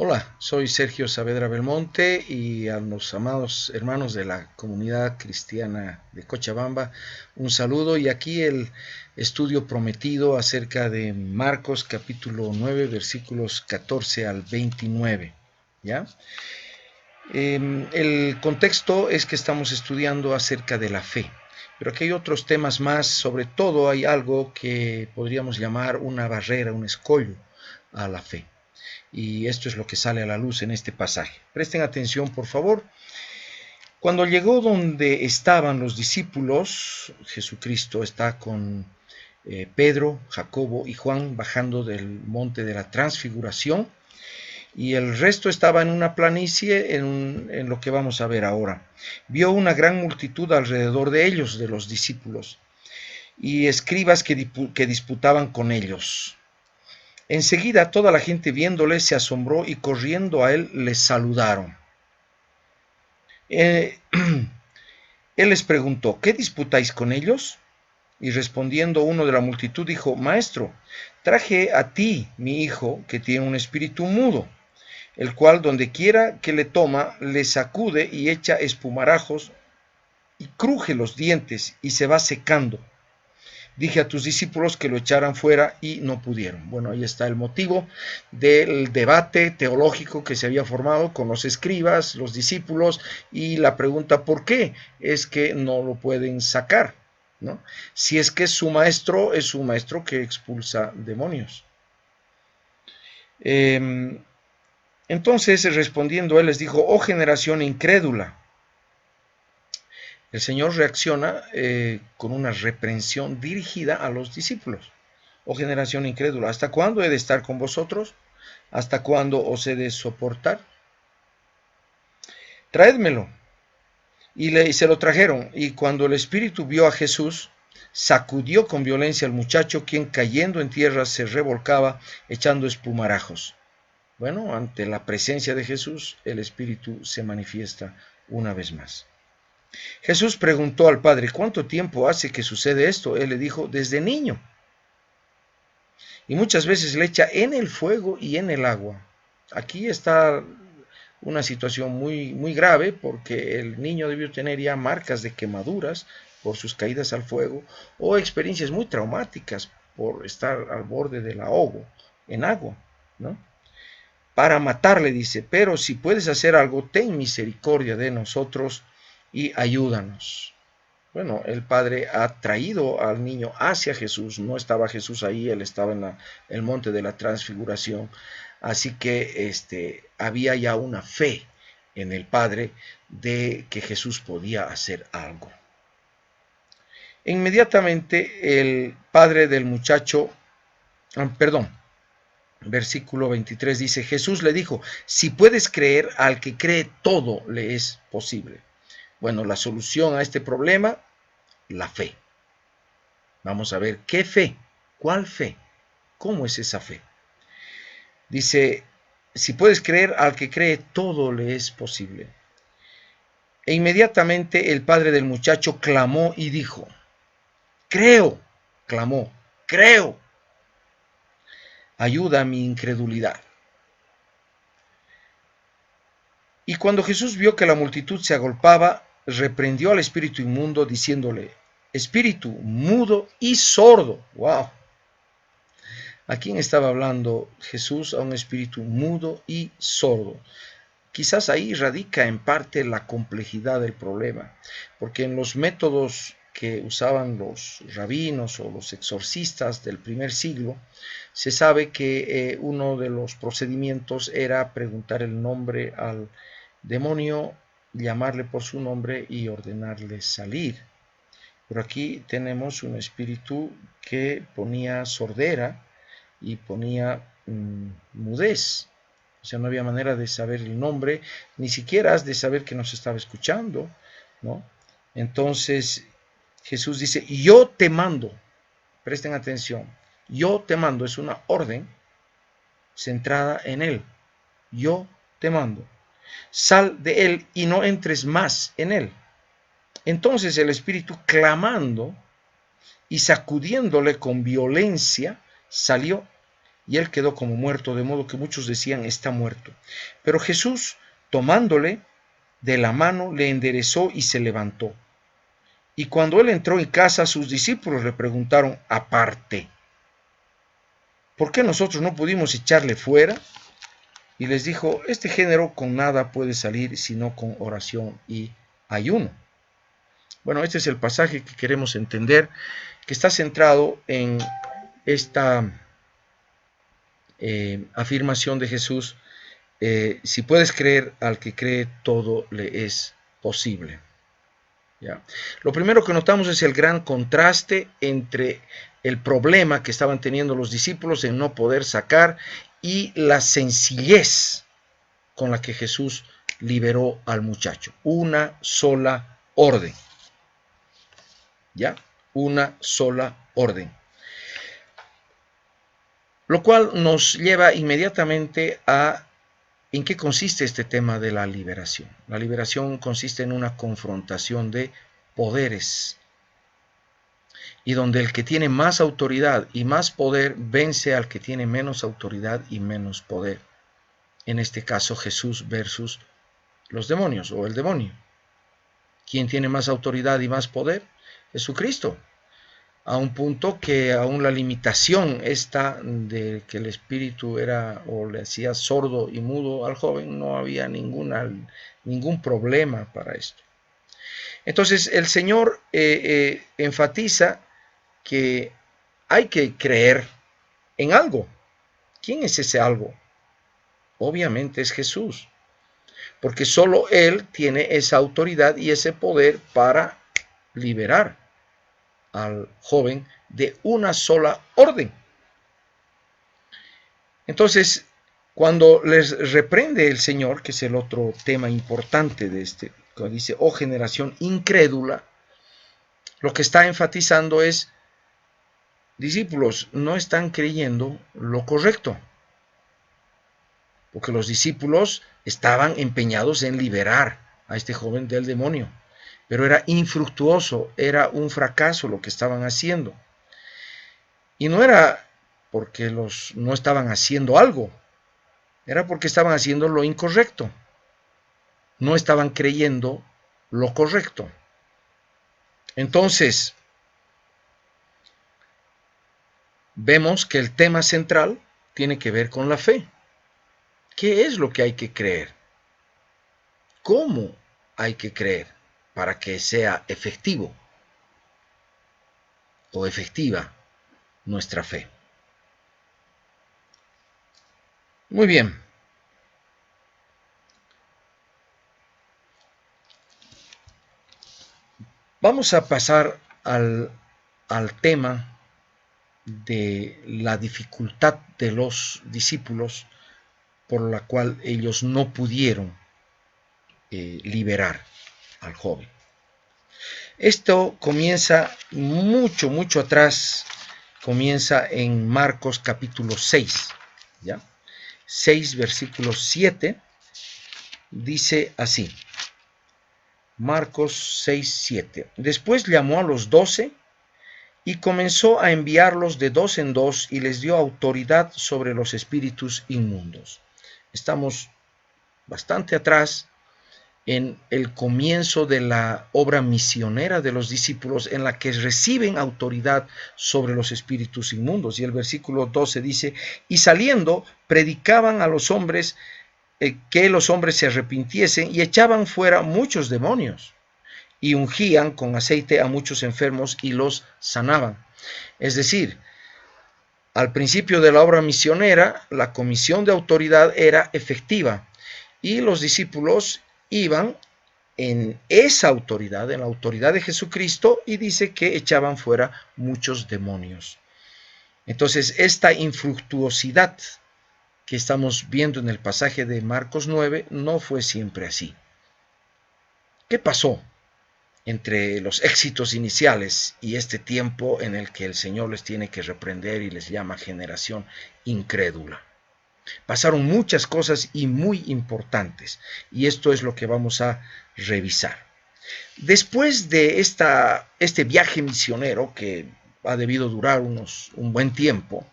Hola, soy Sergio Saavedra Belmonte y a los amados hermanos de la comunidad cristiana de Cochabamba, un saludo y aquí el estudio prometido acerca de Marcos capítulo 9 versículos 14 al 29. ¿Ya? El contexto es que estamos estudiando acerca de la fe, pero aquí hay otros temas más, sobre todo hay algo que podríamos llamar una barrera, un escollo a la fe. Y esto es lo que sale a la luz en este pasaje. Presten atención, por favor. Cuando llegó donde estaban los discípulos, Jesucristo está con Pedro, Jacobo y Juan bajando del monte de la transfiguración y el resto estaba en una planicie en lo que vamos a ver ahora. Vio una gran multitud alrededor de ellos, de los discípulos, y escribas que disputaban con ellos. Enseguida toda la gente viéndole se asombró y corriendo a él les saludaron. Eh, él les preguntó, ¿qué disputáis con ellos? Y respondiendo uno de la multitud dijo, Maestro, traje a ti mi hijo que tiene un espíritu mudo, el cual donde quiera que le toma, le sacude y echa espumarajos y cruje los dientes y se va secando. Dije a tus discípulos que lo echaran fuera y no pudieron. Bueno, ahí está el motivo del debate teológico que se había formado con los escribas, los discípulos, y la pregunta ¿por qué? Es que no lo pueden sacar, ¿no? Si es que es un maestro que expulsa demonios. Entonces, respondiendo él les dijo, oh generación incrédula. El Señor reacciona con una reprensión dirigida a los discípulos. Oh generación incrédula, ¿hasta cuándo he de estar con vosotros? ¿Hasta cuándo os he de soportar? Traédmelo. Y se lo trajeron. Y cuando el espíritu vio a Jesús, sacudió con violencia al muchacho, quien cayendo en tierra se revolcaba, echando espumarajos. Bueno, ante la presencia de Jesús, el espíritu se manifiesta una vez más. Jesús preguntó al Padre, ¿cuánto tiempo hace que sucede esto? Él le dijo, desde niño. Y muchas veces le echa en el fuego y en el agua. Aquí está una situación muy grave porque el niño debió tener ya marcas de quemaduras por sus caídas al fuego o experiencias muy traumáticas por estar al borde del ahogo en agua, ¿no? Para matarle, dice, pero si puedes hacer algo, ten misericordia de nosotros y ayúdanos. Bueno, el Padre ha traído al niño hacia Jesús, no estaba Jesús ahí, él estaba en el monte de la transfiguración, así que había ya una fe en el Padre de que Jesús podía hacer algo. Inmediatamente el padre del muchacho, versículo 23 dice, Jesús le dijo, si puedes creer, al que cree todo le es posible. Bueno, la solución a este problema, la fe. Vamos a ver, ¿qué fe? ¿Cuál fe? ¿Cómo es esa fe? Dice, si puedes creer, al que cree, todo le es posible. E inmediatamente el padre del muchacho clamó y dijo, creo, clamó, creo, ayuda a mi incredulidad. Y cuando Jesús vio que la multitud se agolpaba, reprendió al espíritu inmundo diciéndole, espíritu mudo y sordo. ¡Wow! ¿A quién estaba hablando Jesús? A un espíritu mudo y sordo. Quizás ahí radica en parte la complejidad del problema, porque en los métodos que usaban los rabinos o los exorcistas del primer siglo, se sabe que uno de los procedimientos era preguntar el nombre al demonio, llamarle por su nombre y ordenarle salir. Pero aquí tenemos un espíritu que ponía sordera y ponía mudez. O sea, no había manera de saber el nombre, ni siquiera de saber que nos estaba escuchando, ¿no? Entonces Jesús dice, yo te mando, presten atención, yo te mando, es una orden centrada en él, yo te mando, sal de él y no entres más en él. Entonces el espíritu clamando y sacudiéndole con violencia salió y él quedó como muerto, de modo que muchos decían, está muerto. Pero Jesús, tomándole de la mano, le enderezó y se levantó. Y cuando él entró en casa, sus discípulos le preguntaron aparte, ¿por qué nosotros no pudimos echarle fuera? Y les dijo, este género con nada puede salir sino con oración y ayuno. Bueno, este es el pasaje que queremos entender, que está centrado en esta afirmación de Jesús, si puedes creer al que cree, todo le es posible. ¿Ya? Lo primero que notamos es el gran contraste entre el problema que estaban teniendo los discípulos en no poder sacar y la sencillez con la que Jesús liberó al muchacho. Una sola orden. ¿Ya? Una sola orden. Lo cual nos lleva inmediatamente a ¿en qué consiste este tema de la liberación? La liberación consiste en una confrontación de poderes y donde el que tiene más autoridad y más poder vence al que tiene menos autoridad y menos poder. En este caso Jesús versus los demonios o el demonio. ¿Quién tiene más autoridad y más poder? Jesucristo. A un punto que aún la limitación esta de que el espíritu era o le hacía sordo y mudo al joven, no había ningún problema para esto. Entonces el Señor enfatiza que hay que creer en algo. ¿Quién es ese algo? Obviamente es Jesús, porque solo Él tiene esa autoridad y ese poder para liberar al joven de una sola orden. Entonces, cuando les reprende el Señor, que es el otro tema importante de este, cuando dice, oh generación incrédula, lo que está enfatizando es, discípulos, no están creyendo lo correcto, porque los discípulos estaban empeñados en liberar a este joven del demonio, pero era infructuoso, era un fracaso lo que estaban haciendo. Y no era porque no estaban haciendo algo, era porque estaban haciendo lo incorrecto. No estaban creyendo lo correcto. Entonces, vemos que el tema central tiene que ver con la fe. ¿Qué es lo que hay que creer? ¿Cómo hay que creer para que sea efectivo o efectiva nuestra fe? Muy bien. Vamos a pasar al tema de la dificultad de los discípulos por la cual ellos no pudieron liberar al joven. Esto comienza mucho atrás, comienza en Marcos capítulo 6, ¿ya? 6 versículo 7, dice así, Marcos 6, 7. Después llamó a los 12 y comenzó a enviarlos de dos en dos y les dio autoridad sobre los espíritus inmundos. Estamos bastante atrás en el comienzo de la obra misionera de los discípulos en la que reciben autoridad sobre los espíritus inmundos. Y el versículo 12 dice, y saliendo predicaban a los hombres que los hombres se arrepintiesen y echaban fuera muchos demonios y ungían con aceite a muchos enfermos y los sanaban. Es decir, al principio de la obra misionera, la comisión de autoridad era efectiva y los discípulos iban en esa autoridad, en la autoridad de Jesucristo, y dice que echaban fuera muchos demonios. Entonces, esta infructuosidad que estamos viendo en el pasaje de Marcos 9 no fue siempre así. ¿Qué pasó entre los éxitos iniciales y este tiempo en el que el Señor les tiene que reprender y les llama generación incrédula? Pasaron muchas cosas y muy importantes, y esto es lo que vamos a revisar. Después de este viaje misionero, que ha debido durar un buen tiempo,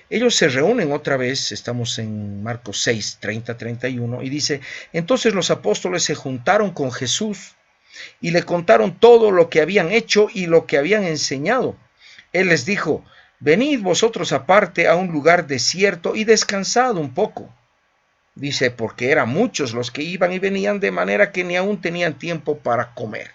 ellos se reúnen otra vez, estamos en Marcos 6, 30, 31, y dice, entonces los apóstoles se juntaron con Jesús y le contaron todo lo que habían hecho y lo que habían enseñado. Él les dijo, venid vosotros aparte a un lugar desierto y descansad un poco. Dice, porque eran muchos los que iban y venían, de manera que ni aún tenían tiempo para comer.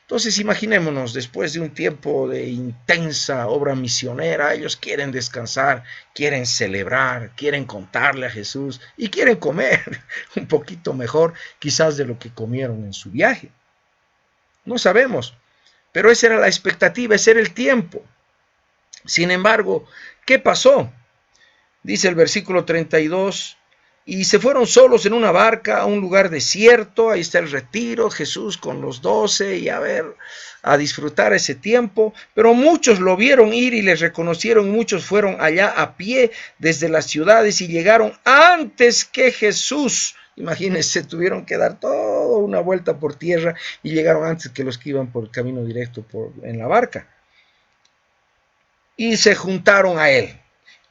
Entonces imaginémonos, después de un tiempo de intensa obra misionera, ellos quieren descansar, quieren celebrar, quieren contarle a Jesús y quieren comer un poquito mejor quizás de lo que comieron en su viaje. No sabemos, pero esa era la expectativa, ese era el tiempo. Sin embargo, ¿qué pasó? Dice el versículo 32, y se fueron solos en una barca a un lugar desierto, ahí está el retiro, Jesús con los 12 y a disfrutar ese tiempo, pero muchos lo vieron ir y les reconocieron, muchos fueron allá a pie desde las ciudades y llegaron antes que Jesús. Imagínense, tuvieron que dar toda una vuelta por tierra y llegaron antes que los que iban por el camino directo en la barca. Y se juntaron a él.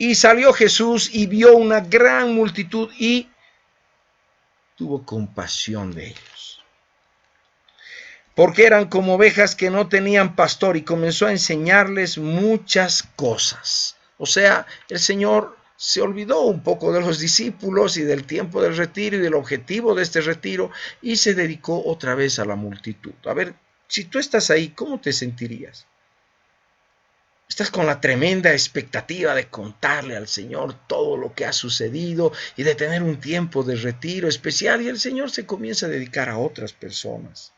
Y salió Jesús y vio una gran multitud y tuvo compasión de ellos, porque eran como ovejas que no tenían pastor, y comenzó a enseñarles muchas cosas. O sea, el Señor se olvidó un poco de los discípulos y del tiempo del retiro y del objetivo de este retiro, y se dedicó otra vez a la multitud. A ver, si tú estás ahí, ¿cómo te sentirías? Estás con la tremenda expectativa de contarle al Señor todo lo que ha sucedido y de tener un tiempo de retiro especial, y el Señor se comienza a dedicar a otras personas.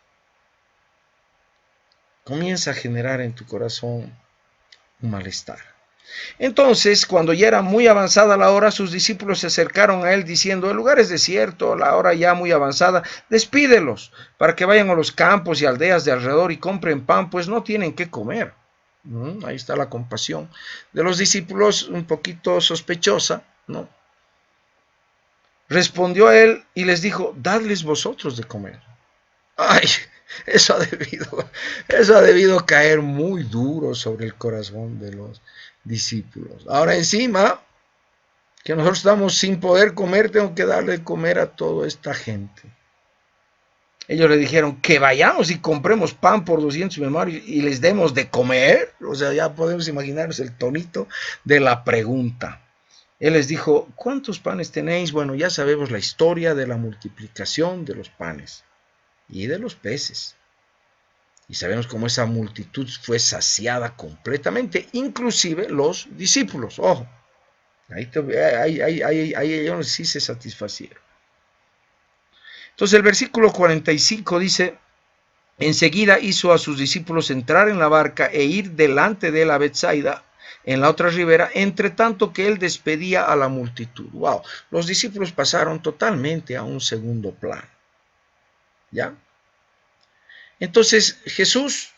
Comienza a generar en tu corazón un malestar. Entonces, cuando ya era muy avanzada la hora, sus discípulos se acercaron a él diciendo, el lugar es desierto, la hora ya muy avanzada, despídelos para que vayan a los campos y aldeas de alrededor y compren pan, pues no tienen qué comer. Ahí está la compasión de los discípulos, un poquito sospechosa, ¿no? Respondió a él y les dijo, dadles vosotros de comer. Ay, eso ha debido caer muy duro sobre el corazón de los discípulos. Ahora encima, que nosotros estamos sin poder comer, tengo que darle de comer a toda esta gente. Ellos le dijeron que vayamos y compremos pan por 200 denarios y les demos de comer. O sea, ya podemos imaginarnos el tonito de la pregunta. Él les dijo, ¿cuántos panes tenéis? Bueno, ya sabemos la historia de la multiplicación de los panes y de los peces. Y sabemos cómo esa multitud fue saciada completamente, inclusive los discípulos. Ojo, ahí ellos sí se satisfacieron. Entonces el versículo 45 dice, enseguida hizo a sus discípulos entrar en la barca e ir delante de él a Betsaida, en la otra ribera, entre tanto que él despedía a la multitud. Wow, los discípulos pasaron totalmente a un segundo plano. ¿Ya? Entonces Jesús,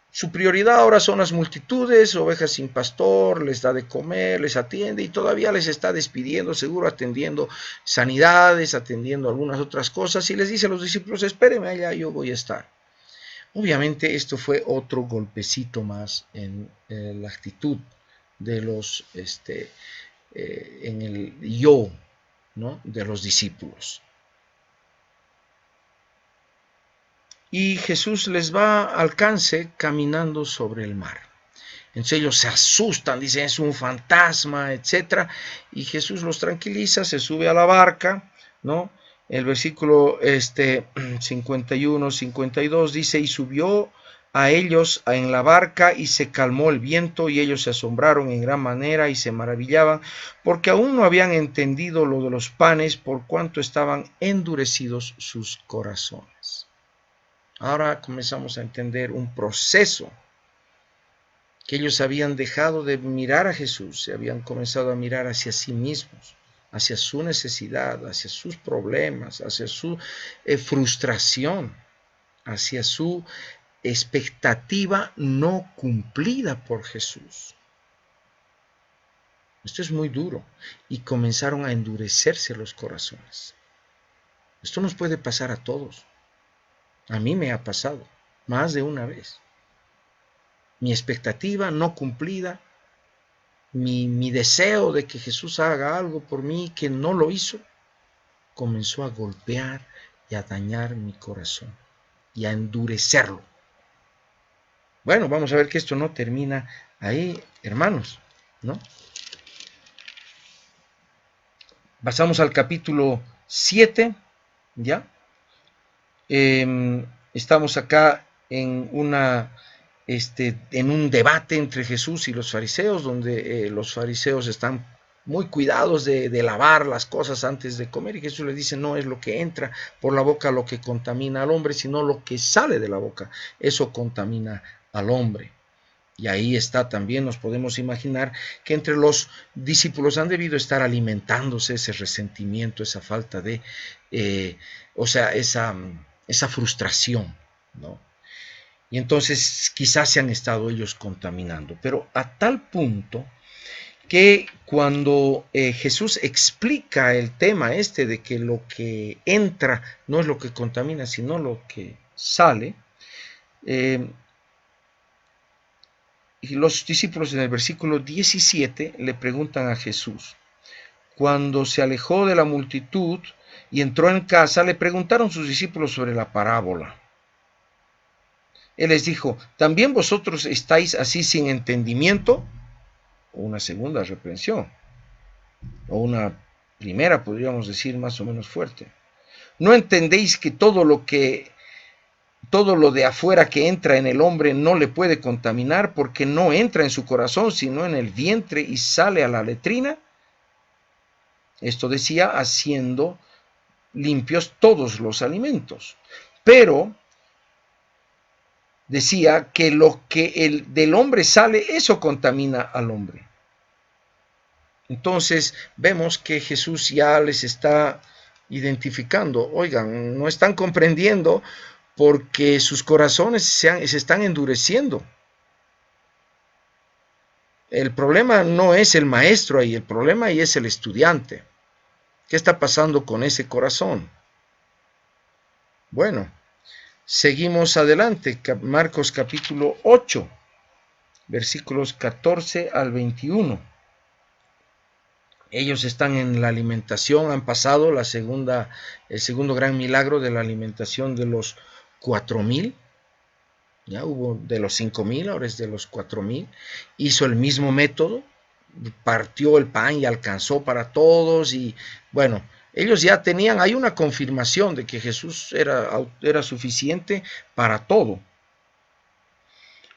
su prioridad ahora son las multitudes, ovejas sin pastor, les da de comer, les atiende y todavía les está despidiendo, seguro atendiendo sanidades, atendiendo algunas otras cosas, y les dice a los discípulos, espérenme allá, yo voy a estar. Obviamente esto fue otro golpecito más en la actitud de los, en el yo, ¿no?, de los discípulos. Y Jesús les va al alcance caminando sobre el mar. Entonces ellos se asustan, dicen es un fantasma, etc. Y Jesús los tranquiliza, se sube a la barca, ¿no? El versículo 51, 52 dice, y subió a ellos en la barca y se calmó el viento, y ellos se asombraron en gran manera y se maravillaban, porque aún no habían entendido lo de los panes, por cuanto estaban endurecidos sus corazones. Ahora comenzamos a entender un proceso, que ellos habían dejado de mirar a Jesús, se habían comenzado a mirar hacia sí mismos, hacia su necesidad, hacia sus problemas, hacia su frustración, hacia su expectativa no cumplida por Jesús. Esto es muy duro, y comenzaron a endurecerse los corazones. Esto nos puede pasar a todos. A mí me ha pasado más de una vez. mi expectativa no cumplida, mi deseo de que Jesús haga algo por mí que no lo hizo, comenzó a golpear y a dañar mi corazón y a endurecerlo. Bueno, vamos a ver que esto no termina ahí, hermanos, ¿no? Pasamos al capítulo 7, ¿ya? Estamos acá en un debate entre Jesús y los fariseos, donde los fariseos están muy cuidados de lavar las cosas antes de comer, y Jesús les dice: no es lo que entra por la boca lo que contamina al hombre, sino lo que sale de la boca, eso contamina al hombre. Y ahí está también, nos podemos imaginar que entre los discípulos han debido estar alimentándose ese resentimiento, esa falta de, esa frustración, ¿no? Y entonces quizás se han estado ellos contaminando, pero a tal punto que cuando Jesús explica el tema de que lo que entra no es lo que contamina, sino lo que sale, y los discípulos en el versículo 17 le preguntan a Jesús: cuando se alejó de la multitud y entró en casa, le preguntaron sus discípulos sobre la parábola. Él les dijo: ¿también vosotros estáis así sin entendimiento? O una segunda reprensión, o una primera, podríamos decir, más o menos fuerte. ¿No entendéis que todo lo de afuera que entra en el hombre no le puede contaminar, porque no entra en su corazón, sino en el vientre y sale a la letrina? Esto decía haciendo limpios todos los alimentos. Pero decía que lo que del hombre sale, eso contamina al hombre. Entonces vemos que Jesús ya les está identificando: oigan, no están comprendiendo porque sus corazones se están endureciendo. El problema no es el maestro ahí, el problema ahí es el estudiante. ¿Qué está pasando con ese corazón? Bueno, seguimos adelante. Marcos capítulo 8, versículos 14 al 21. Ellos están en la alimentación, han pasado el segundo gran milagro de la alimentación de los 4,000. Ya hubo de los 5,000, ahora es de los 4,000. Hizo el mismo método, partió el pan y alcanzó para todos. Y bueno, ellos ya tenían, hay una confirmación de que Jesús era suficiente para todo.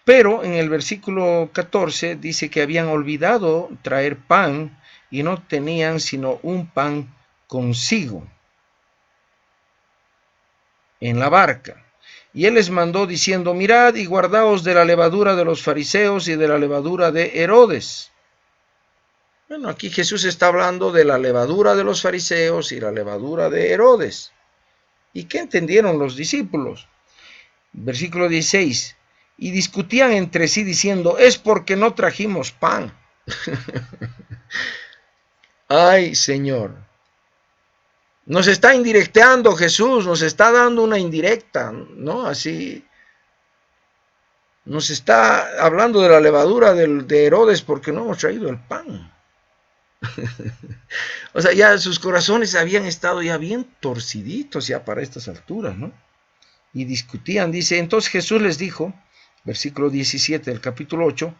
Pero en el versículo 14 dice que habían olvidado traer pan y no tenían sino un pan consigo en la barca. Y él les mandó diciendo: mirad y guardaos de la levadura de los fariseos y de la levadura de Herodes. Bueno, aquí Jesús está hablando de la levadura de los fariseos y la levadura de Herodes. ¿Y qué entendieron los discípulos? Versículo 16. Y discutían entre sí diciendo: es porque no trajimos pan. Ay, Señor. Nos está indirecteando Jesús, nos está dando una indirecta, ¿no? Así. Nos está hablando de la levadura de Herodes porque no hemos traído el pan. O sea, ya sus corazones habían estado ya bien torciditos ya para estas alturas, ¿no? Y discutían, dice: entonces Jesús les dijo, versículo 17 del capítulo 8,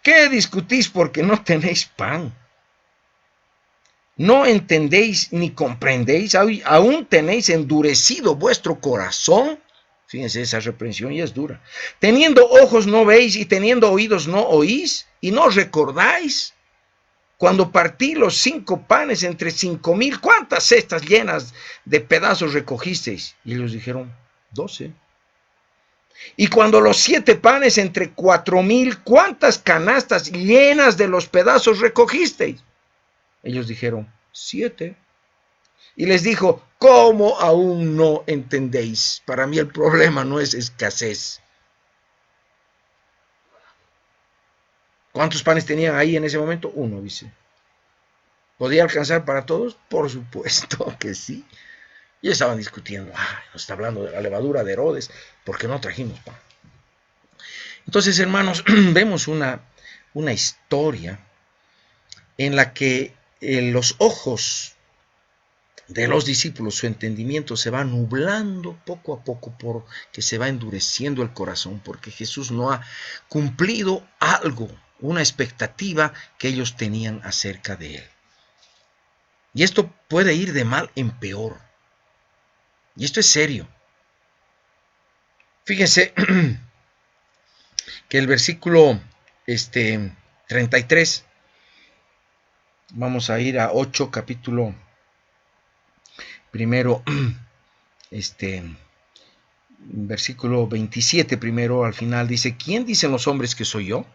¿qué discutís porque no tenéis pan? ¿No entendéis ni comprendéis? ¿Aún tenéis endurecido vuestro corazón? Fíjense, esa reprensión ya es dura. Teniendo ojos no veis y teniendo oídos no oís y no recordáis. Cuando partí los 5 panes entre 5,000, ¿cuántas cestas llenas de pedazos recogisteis? Y ellos dijeron: 12. Y cuando los 7 panes entre 4,000, ¿cuántas canastas llenas de los pedazos recogisteis? Ellos dijeron: 7. Y les dijo: ¿cómo aún no entendéis? Para mí el problema no es escasez. ¿Cuántos panes tenían ahí en ese momento? 1, dice. ¿Podía alcanzar para todos? Por supuesto que sí. Y estaban discutiendo: nos está hablando de la levadura de Herodes, ¿por qué no trajimos pan? Entonces, hermanos, vemos una historia en la que los ojos de los discípulos, su entendimiento se va nublando poco a poco porque se va endureciendo el corazón, porque Jesús no ha cumplido algo, una expectativa que ellos tenían acerca de él. Y esto puede ir de mal en peor. Y esto es serio. Fíjense que el versículo 33, vamos a ir a 8, capítulo primero, versículo 27 primero, al final dice, ¿quién dicen los hombres que soy yo?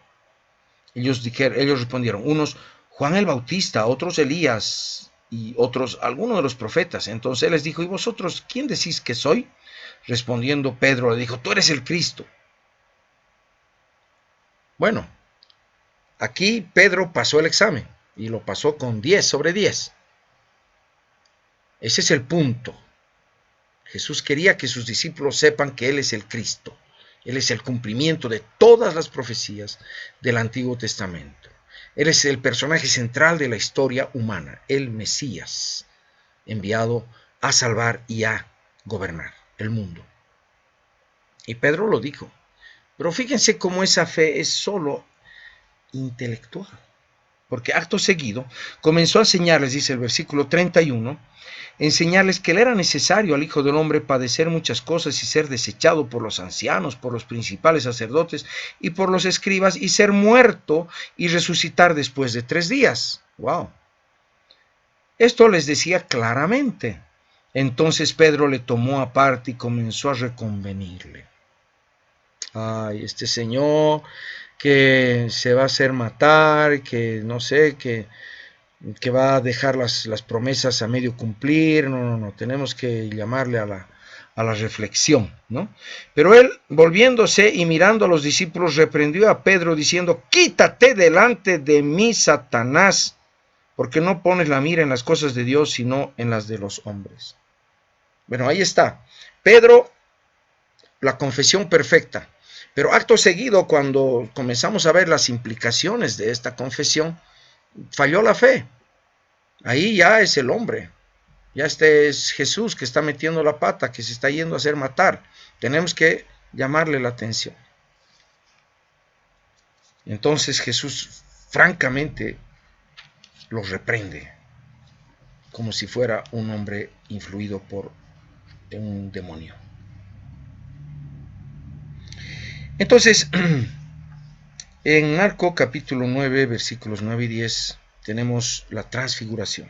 Ellos respondieron, unos Juan el Bautista, otros Elías y otros algunos de los profetas. Entonces él les dijo, ¿y vosotros quién decís que soy? Respondiendo Pedro le dijo, tú eres el Cristo. Bueno, aquí Pedro pasó el examen y lo pasó con 10 sobre 10. Ese es el punto. Jesús quería que sus discípulos sepan que Él es el Cristo. Él es el cumplimiento de todas las profecías del Antiguo Testamento. Él es el personaje central de la historia humana, el Mesías, enviado a salvar y a gobernar el mundo. Y Pedro lo dijo. Pero fíjense cómo esa fe es solo intelectual. Porque acto seguido comenzó a enseñarles, dice el versículo 31, enseñarles que le era necesario al Hijo del Hombre padecer muchas cosas y ser desechado por los ancianos, por los principales sacerdotes y por los escribas, y ser muerto y resucitar después de 3 días. ¡Wow! Esto les decía claramente. Entonces Pedro le tomó aparte y comenzó a reconvenirle. Ay, este señor que se va a hacer matar, que no sé, que va a dejar las promesas a medio cumplir. No, tenemos que llamarle a la reflexión, ¿no? Pero él, volviéndose y mirando a los discípulos, reprendió a Pedro diciendo, quítate delante de mí, Satanás, porque no pones la mira en las cosas de Dios, sino en las de los hombres. Bueno, ahí está. Pedro, la confesión perfecta. Pero acto seguido, cuando comenzamos a ver las implicaciones de esta confesión, falló la fe. Ahí ya es el hombre. Ya este es Jesús que está metiendo la pata, que se está yendo a hacer matar. Tenemos que llamarle la atención. Entonces Jesús francamente los reprende, como si fuera un hombre influido por un demonio. Entonces, en Marcos capítulo 9, versículos 9 y 10, tenemos la transfiguración.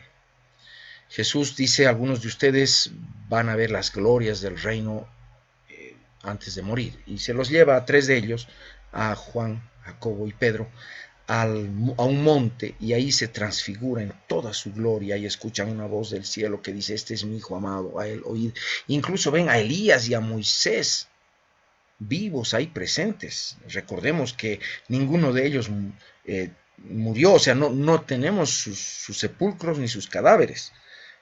Jesús dice, algunos de ustedes van a ver las glorias del reino antes de morir. Y se los lleva a 3 de ellos, a Juan, Jacobo y Pedro, a un monte, y ahí se transfigura en toda su gloria y escuchan una voz del cielo que dice, este es mi hijo amado, a él oíd. Incluso ven a Elías y a Moisés vivos ahí presentes. Recordemos que ninguno de ellos murió, o sea, no tenemos sus sepulcros ni sus cadáveres,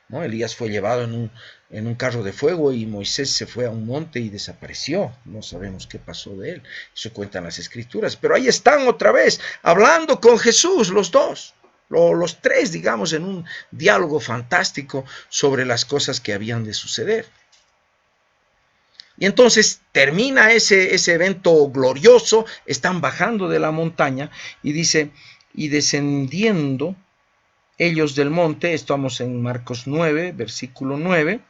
¿no? Elías fue llevado en un carro de fuego y Moisés se fue a un monte y desapareció. No sabemos qué pasó de él. Eso cuentan las escrituras. Pero ahí están otra vez, hablando con Jesús, los dos. Los 3, digamos, en un diálogo fantástico sobre las cosas que habían de suceder. Y entonces termina ese evento glorioso, están bajando de la montaña y dice, y descendiendo ellos del monte, estamos en Marcos 9, versículo 9,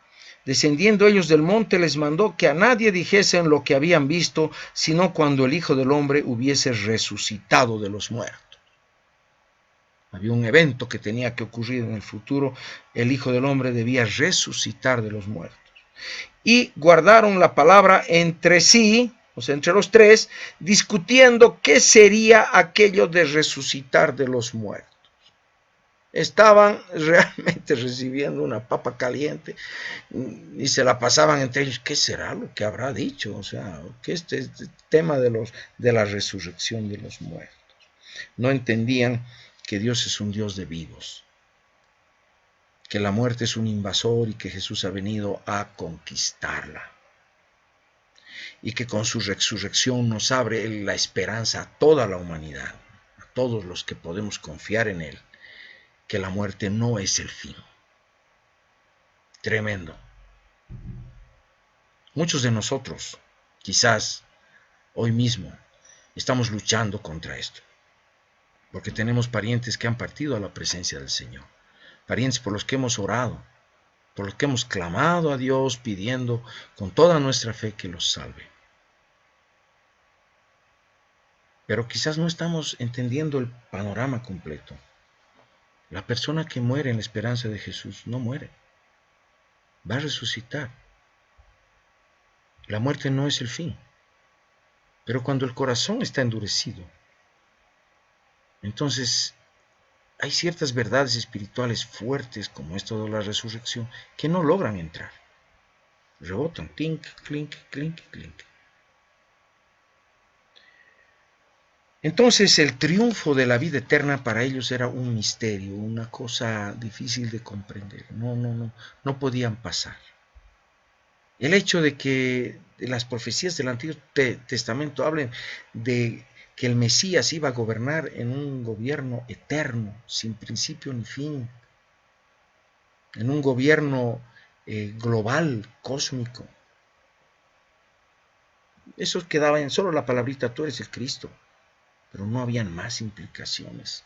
descendiendo ellos del monte les mandó que a nadie dijesen lo que habían visto, sino cuando el Hijo del Hombre hubiese resucitado de los muertos. Había un evento que tenía que ocurrir en el futuro, el Hijo del Hombre debía resucitar de los muertos. Y guardaron la palabra entre sí, o sea, entre los 3, discutiendo qué sería aquello de resucitar de los muertos. Estaban realmente recibiendo una papa caliente y se la pasaban entre ellos. ¿Qué será lo que habrá dicho? O sea, que este tema de la resurrección de los muertos. No entendían que Dios es un Dios de vivos, que la muerte es un invasor y que Jesús ha venido a conquistarla. y que con su resurrección nos abre la esperanza a toda la humanidad, a todos los que podemos confiar en Él, que la muerte no es el fin. Tremendo. Muchos de nosotros, quizás hoy mismo, estamos luchando contra esto, porque tenemos parientes que han partido a la presencia del Señor, parientes por los que hemos orado, por los que hemos clamado a Dios pidiendo con toda nuestra fe que los salve. Pero quizás no estamos entendiendo el panorama completo. La persona que muere en la esperanza de Jesús no muere, va a resucitar. La muerte no es el fin. Pero cuando el corazón está endurecido, entonces hay ciertas verdades espirituales fuertes, como esto de la resurrección, que no logran entrar. Rebotan, clink, clink, clink, clink. Entonces el triunfo de la vida eterna para ellos era un misterio, una cosa difícil de comprender. No podían pasar. El hecho de que las profecías del Antiguo Testamento hablen de que el Mesías iba a gobernar en un gobierno eterno, sin principio ni fin, en un gobierno global, cósmico. Eso quedaba en solo la palabrita, tú eres el Cristo, pero no habían más implicaciones.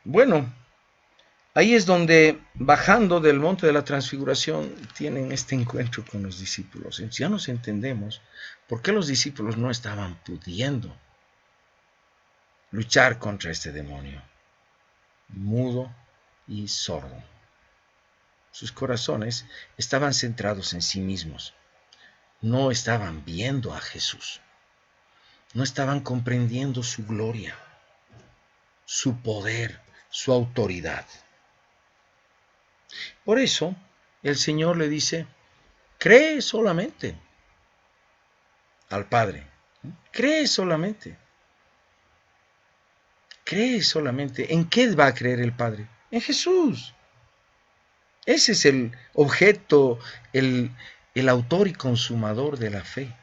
Bueno, ahí es donde, bajando del monte de la transfiguración, tienen este encuentro con los discípulos. Ya nos entendemos por qué los discípulos no estaban pudiendo luchar contra este demonio, mudo y sordo. Sus corazones estaban centrados en sí mismos. No estaban viendo a Jesús. No estaban comprendiendo su gloria, su poder, su autoridad. Por eso, el Señor le dice, cree solamente al Padre. Cree solamente. Cree solamente. ¿En qué va a creer el Padre? En Jesús. Ese es el objeto, el autor y consumador de la fe.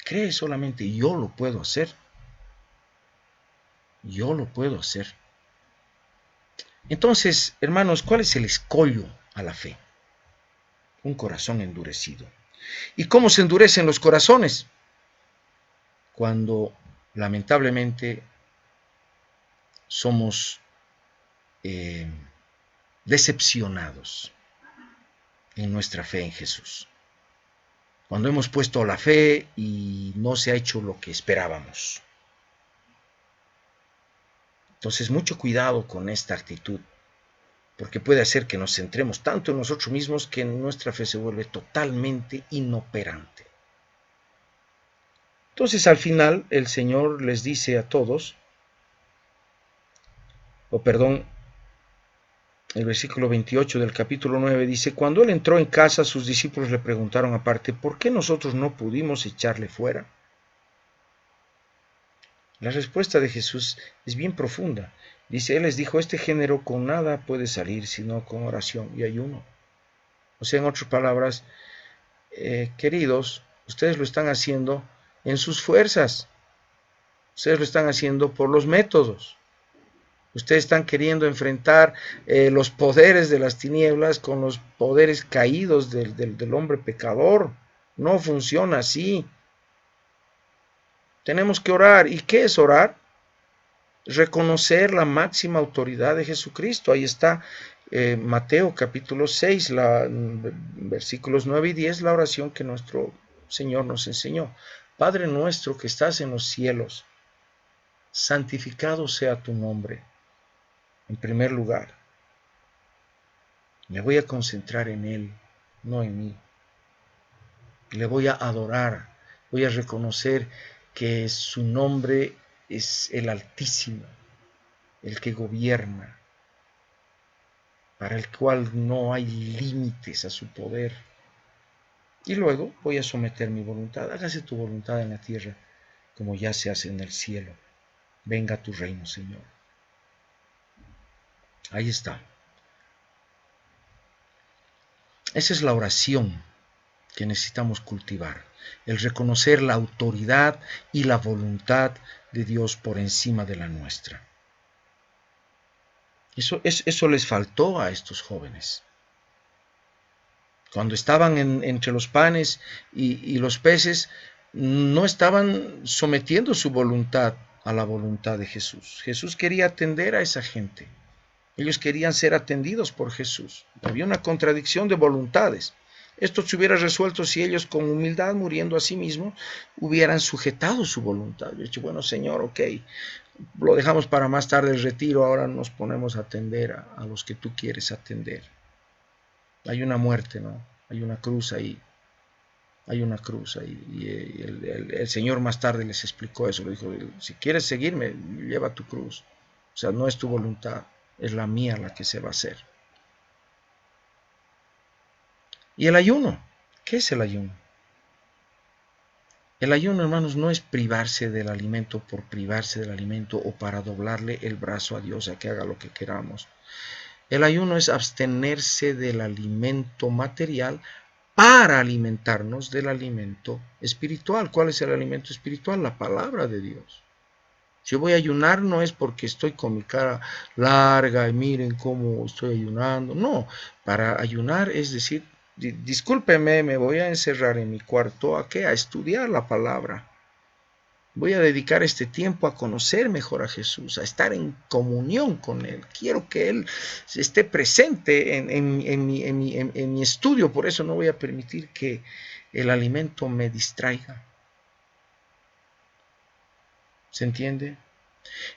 Cree solamente, yo lo puedo hacer. Yo lo puedo hacer. Entonces, hermanos, ¿cuál es el escollo a la fe? Un corazón endurecido. ¿Y cómo se endurecen los corazones? Cuando lamentablemente somos decepcionados en nuestra fe en Jesús. Cuando hemos puesto la fe y no se ha hecho lo que esperábamos. Entonces, mucho cuidado con esta actitud, porque puede hacer que nos centremos tanto en nosotros mismos que nuestra fe se vuelve totalmente inoperante. Entonces, al final, el Señor les dice a todos, el versículo 28 del capítulo 9 dice, cuando él entró en casa, sus discípulos le preguntaron aparte, ¿por qué nosotros no pudimos echarle fuera? La respuesta de Jesús es bien profunda. Dice, Él les dijo, este género con nada puede salir, sino con oración y ayuno. O sea, en otras palabras, queridos, ustedes lo están haciendo en sus fuerzas. Ustedes lo están haciendo por los métodos. Ustedes están queriendo enfrentar los poderes de las tinieblas con los poderes caídos del hombre pecador. No funciona así. Tenemos que orar. ¿Y qué es orar? Reconocer la máxima autoridad de Jesucristo. Ahí está Mateo capítulo 6, versículos 9 y 10, la oración que nuestro Señor nos enseñó. Padre nuestro que estás en los cielos, santificado sea tu nombre. En primer lugar, me voy a concentrar en Él, no en mí. Le voy a adorar, voy a reconocer que su nombre es el Altísimo, el que gobierna, para el cual no hay límites a su poder. Y luego voy a someter mi voluntad. Hágase tu voluntad en la tierra, como ya se hace en el cielo. Venga tu reino, Señor. Ahí está. Esa es la oración que necesitamos cultivar, el reconocer la autoridad y la voluntad de Dios por encima de la nuestra. Eso les faltó a estos jóvenes. Cuando estaban entre los panes y los peces, no estaban sometiendo su voluntad a la voluntad de Jesús. Jesús quería atender a esa gente. Ellos querían ser atendidos por Jesús. Había una contradicción de voluntades. Esto se hubiera resuelto si ellos con humildad, muriendo a sí mismos, hubieran sujetado su voluntad. Hubieran dicho, bueno, Señor, ok, lo dejamos para más tarde el retiro, ahora nos ponemos a atender a los que tú quieres atender. Hay una muerte, ¿no? Hay una cruz ahí. Hay una cruz ahí. Y el Señor más tarde les explicó eso. Le dijo, si quieres seguirme, lleva tu cruz. O sea, no es tu voluntad, es la mía la que se va a hacer. Y el ayuno. ¿Qué es el ayuno? El ayuno, hermanos, no es privarse del alimento por privarse del alimento o para doblarle el brazo a Dios a que haga lo que queramos. El ayuno es abstenerse del alimento material para alimentarnos del alimento espiritual. ¿Cuál es el alimento espiritual? La palabra de Dios. Si yo voy a ayunar no es porque estoy con mi cara larga y miren cómo estoy ayunando. No, para ayunar es decir, discúlpeme, me voy a encerrar en mi cuarto, ¿a qué? A estudiar la palabra. Voy a dedicar este tiempo a conocer mejor a Jesús, a estar en comunión con Él. Quiero que Él esté presente en mi estudio, por eso no voy a permitir que el alimento me distraiga. ¿Se entiende?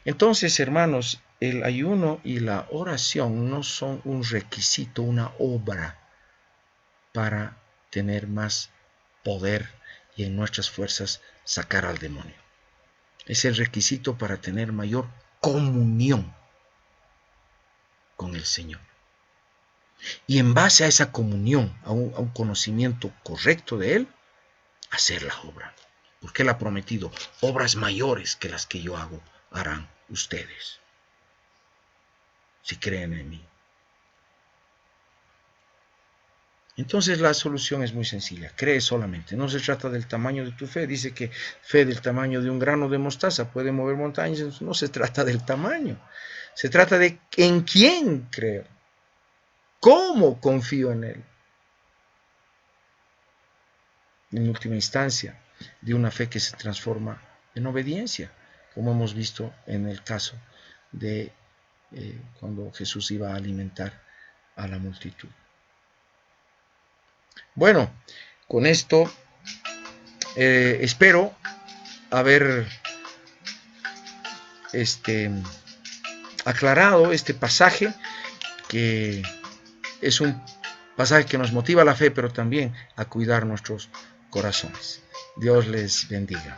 Entonces, hermanos, el ayuno y la oración no son un requisito, una obra para tener más poder y en nuestras fuerzas sacar al demonio. Es el requisito para tener mayor comunión con el Señor. Y en base a esa comunión, a un conocimiento correcto de Él, hacer la obra. Porque Él ha prometido, obras mayores que las que yo hago, harán ustedes, si creen en mí. Entonces la solución es muy sencilla, cree solamente, no se trata del tamaño de tu fe, dice que fe del tamaño de un grano de mostaza puede mover montañas, no se trata del tamaño, se trata de en quién creo, cómo confío en Él. En última instancia, de una fe que se transforma en obediencia, como hemos visto en el caso de cuando Jesús iba a alimentar a la multitud. Bueno, con esto espero haber aclarado este pasaje, que es un pasaje que nos motiva a la fe, pero también a cuidar nuestros corazones. Dios les bendiga.